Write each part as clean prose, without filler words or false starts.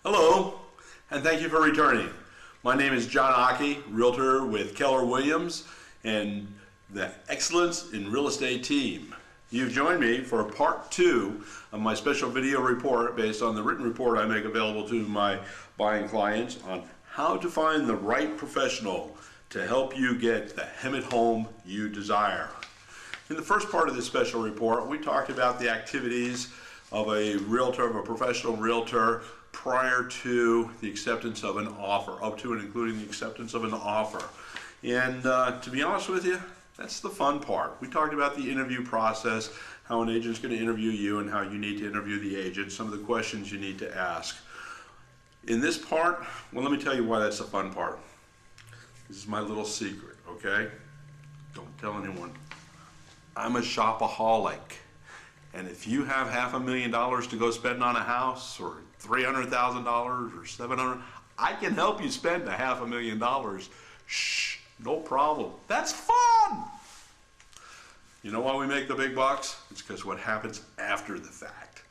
Hello, and thank you for returning. My name is John Occhi, Realtor with Keller Williams and the Excellence in Real Estate team. You've joined me for part 2 of my special video report based on the written report I make available to my buying clients on how to find the right professional to help you get the Hemet home you desire. In the first part of this special report, we talked about the activities of a realtor, of a professional realtor, prior to the acceptance of an offer, up to and including the acceptance of an offer. And to be honest with you, that's the fun part. We talked about the interview process, how an agent's going to interview you and how you need to interview the agent, some of the questions you need to ask. In this part, well, let me tell you why that's the fun part. This is my little secret, okay? Don't tell anyone. I'm a shopaholic. And if you have $500,000 to go spend on a house, or $300,000 or $700,000, I can help you spend $500,000. Shh, no problem. That's fun. You know why we make the big bucks? It's because what happens after the fact.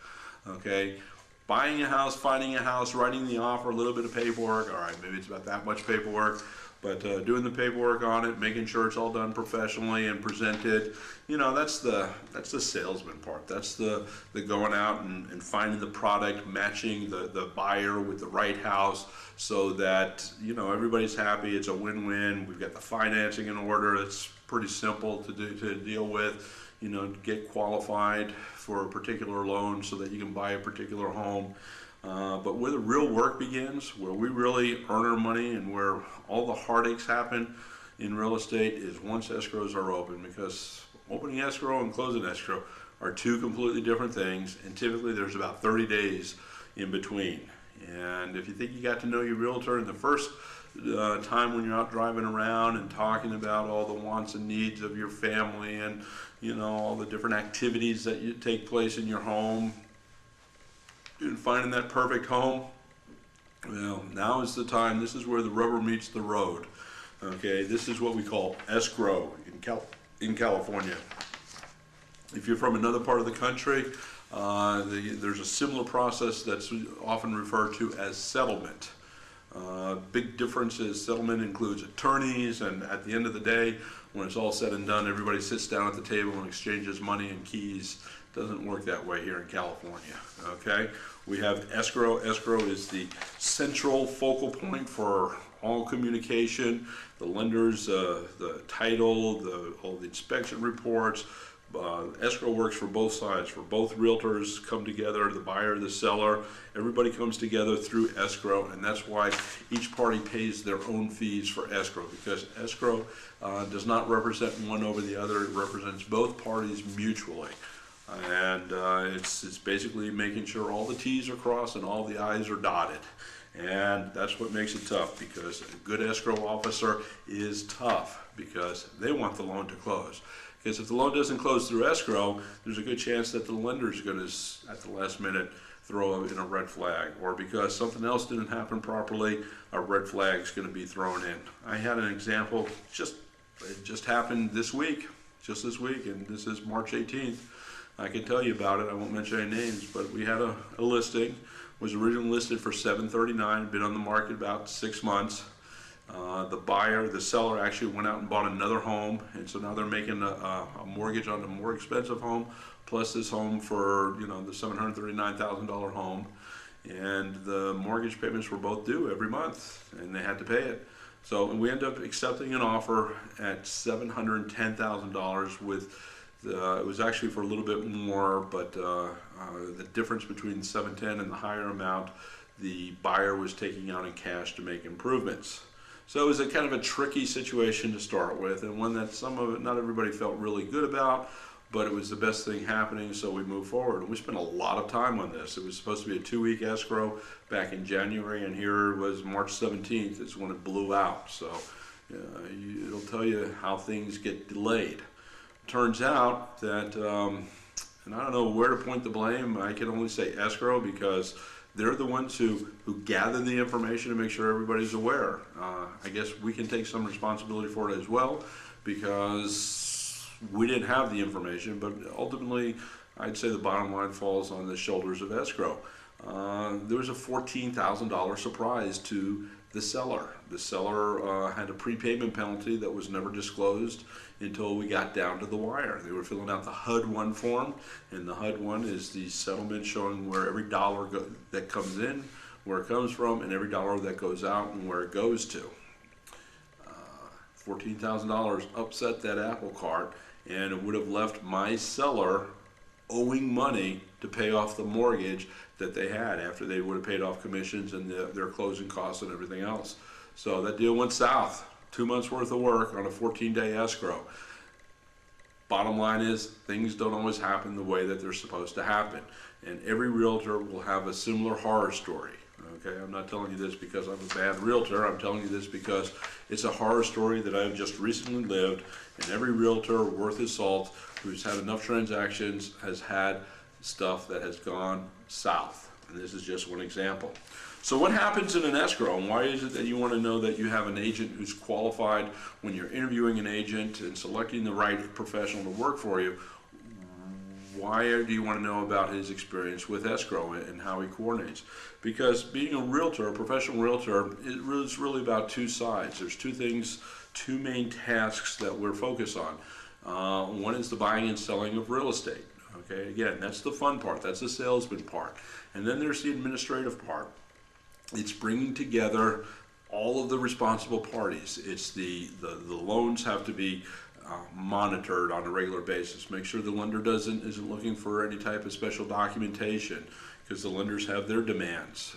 Okay, buying a house, finding a house, writing the offer, a little bit of paperwork. All right, maybe it's about that much paperwork. But doing the paperwork on it, making sure it's all done professionally and presented, you know, that's the salesman part. That's the going out and finding the product, matching the buyer with the right house so that, you know, everybody's happy. It's a win-win. We've got the financing in order. It's pretty simple to deal with. You know, get qualified for a particular loan so that you can buy a particular home. But where the real work begins, where we really earn our money and where all the heartaches happen in real estate is once escrows are open, because opening escrow and closing escrow are two completely different things, and typically there's about 30 days in between. And if you think you got to know your realtor in the first time when you're out driving around and talking about all the wants and needs of your family and, you know, all the different activities that take place in your home, and finding that perfect home, well, now is the time. This is where the rubber meets the road. Okay, this is what we call escrow in California. If you're from another part of the country, there's a similar process that's often referred to as settlement. Big difference is settlement includes attorneys, and at the end of the day, when it's all said and done, everybody sits down at the table and exchanges money and keys. Doesn't work that way here in California. Okay, we have escrow. Escrow is the central focal point for all communication. The lenders, the title, all the inspection reports. Escrow works for both sides. For both realtors come together, the buyer, the seller, everybody comes together through escrow, and that's why each party pays their own fees for escrow, because escrow does not represent one over the other. It represents both parties mutually. And it's basically making sure all the T's are crossed and all the I's are dotted. And that's what makes it tough, because a good escrow officer is tough because they want the loan to close. Because if the loan doesn't close through escrow, there's a good chance that the lender is going to, at the last minute, throw in a red flag. Or because something else didn't happen properly, a red flag is going to be thrown in. I had an example, it just happened this week, just this week, and this is March 18th. I can tell you about it. I won't mention any names, but we had a listing. Was originally listed for $739. Been on the market about 6 months. The seller actually went out and bought another home, and so now they're making a mortgage on a more expensive home, plus this home for, you know, the $739,000 home, and the mortgage payments were both due every month, and they had to pay it. So we ended up accepting an offer at $710,000 with. It was actually for a little bit more, but the difference between the 710 and the higher amount, the buyer was taking out in cash to make improvements. So it was a kind of a tricky situation to start with, and one that not everybody felt really good about, but it was the best thing happening, so we moved forward. And we spent a lot of time on this. It was supposed to be a 2-week escrow back in January, and here it was March 17th is when it blew out. So it'll tell you how things get delayed. Turns out that, and I don't know where to point the blame, I can only say escrow, because they're the ones who gather the information to make sure everybody's aware. I guess we can take some responsibility for it as well, because we didn't have the information, but ultimately I'd say the bottom line falls on the shoulders of escrow. there was a $14,000 surprise to the seller. The seller had a prepayment penalty that was never disclosed until we got down to the wire. They were filling out the HUD-1 form, and the HUD-1 is the settlement showing where every dollar that comes in, where it comes from, and every dollar that goes out and where it goes to. $14,000 upset that apple cart, and it would have left my seller owing money to pay off the mortgage that they had after they would have paid off commissions and their closing costs and everything else. So that deal went south. 2 months worth of work on a 14-day escrow. Bottom line is, things don't always happen the way that they're supposed to happen. And every realtor will have a similar horror story. Okay, I'm not telling you this because I'm a bad realtor. I'm telling you this because it's a horror story that I've just recently lived, and every realtor worth his salt who's had enough transactions has had stuff that has gone south. And this is just one example. So what happens in an escrow, and why is it that you want to know that you have an agent who's qualified when you're interviewing an agent and selecting the right professional to work for you? Why do you want to know about his experience with escrow and how he coordinates? Because being a realtor, a professional realtor, is really about two sides. There's two things, two main tasks that we're focused on. One is the buying and selling of real estate. Okay, again, that's the fun part. That's the salesman part. And then there's the administrative part. It's bringing together all of the responsible parties. It's the loans have to be monitored on a regular basis. Make sure the lender isn't looking for any type of special documentation, because the lenders have their demands.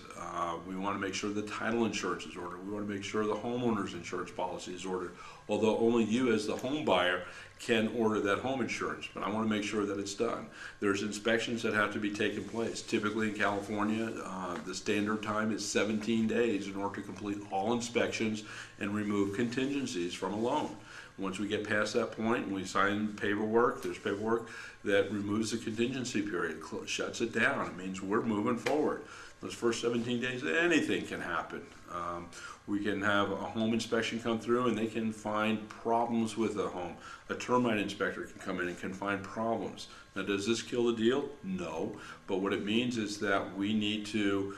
We want to make sure the title insurance is ordered. We want to make sure the homeowner's insurance policy is ordered, although only you as the home buyer can order that home insurance, but I want to make sure that it's done. There's inspections that have to be taken place. Typically in California, the standard time is 17 days in order to complete all inspections and remove contingencies from a loan. Once we get past that point and we sign paperwork, there's paperwork that removes the contingency period, shuts it down. It means we're moving forward. Those first 17 days, anything can happen. We can have a home inspection come through and they can find problems with the home. A termite inspector can come in and can find problems. Now, does this kill the deal? No. But what it means is that we need to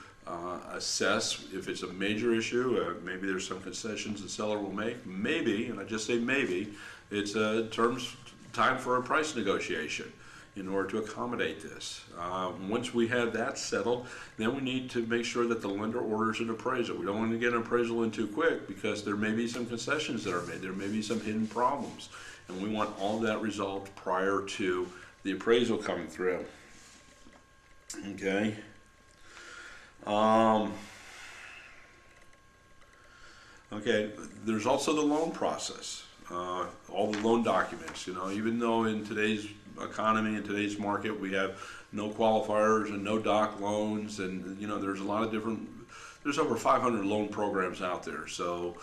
assess if it's a major issue. Maybe there's some concessions the seller will make. Maybe, and I just say maybe, it's time for a price negotiation in order to accommodate this. Once we have that settled, then we need to make sure that the lender orders an appraisal. We don't want to get an appraisal in too quick because there may be some concessions that are made. There may be some hidden problems. And we want all of that resolved prior to the appraisal coming through. Okay. Okay, there's also the loan process, all the loan documents. You know, even though in today's economy, in today's market, we have no qualifiers and no doc loans, and you know, there's a lot of different, there's over 500 loan programs out there. So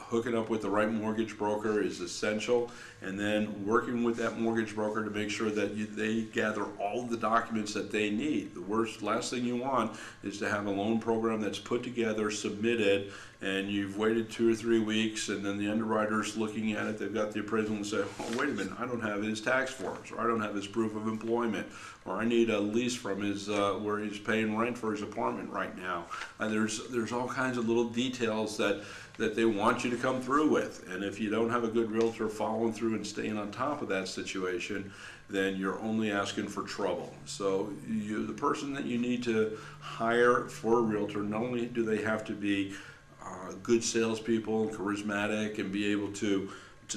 hooking up with the right mortgage broker is essential, and then working with that mortgage broker to make sure that they gather all of the documents that they need. The last thing you want is to have a loan program that's put together, submitted, and you've waited 2 or 3 weeks, and then the underwriter's looking at it, they've got the appraisal and say, oh, wait a minute, I don't have his tax forms, or I don't have his proof of employment, or I need a lease from his, where he's paying rent for his apartment right now. There's all kinds of little details that they want you to come through with. And if you don't have a good realtor following through and staying on top of that situation, then you're only asking for trouble. So the person that you need to hire for a realtor, not only do they have to be good salespeople, charismatic, and be able to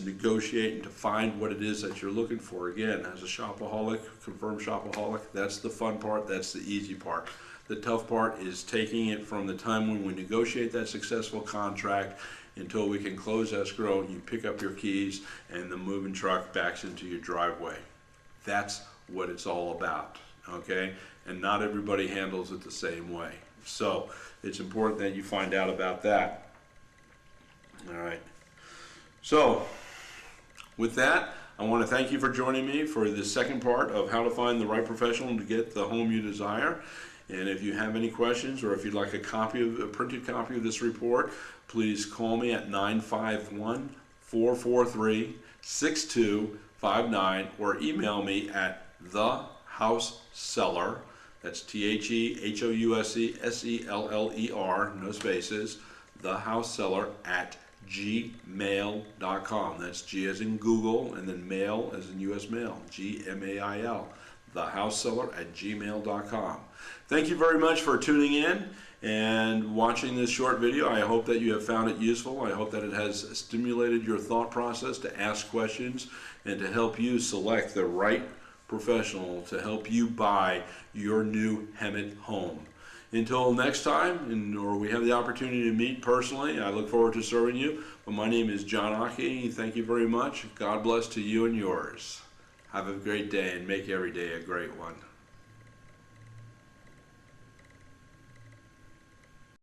negotiate and to find what it is that you're looking for. Again, as a shopaholic, confirmed shopaholic, that's the fun part, that's the easy part. The tough part is taking it from the time when we negotiate that successful contract until we can close escrow and you pick up your keys and the moving truck backs into your driveway. That's what it's all about, okay? And not everybody handles it the same way. So it's important that you find out about that. All right. So with that, I want to thank you for joining me for the second part of how to find the right professional to get the home you desire. And if you have any questions, or if you'd like a printed copy of this report, please call me at 951-443-6259 or email me at thehouseseller, That's TheHouseSeller, no spaces, thehouseseller@gmail.com. That's G as in Google, and then mail as in U.S. mail, Gmail, thehouseseller@gmail.com. Thank you very much for tuning in and watching this short video. I hope that you have found it useful. I hope that it has stimulated your thought process to ask questions and to help you select the right professional to help you buy your new Hemet home. Until next time, or we have the opportunity to meet personally, I look forward to serving you. But my name is John Occhi. Thank you very much. God bless to you and yours. Have a great day and make every day a great one.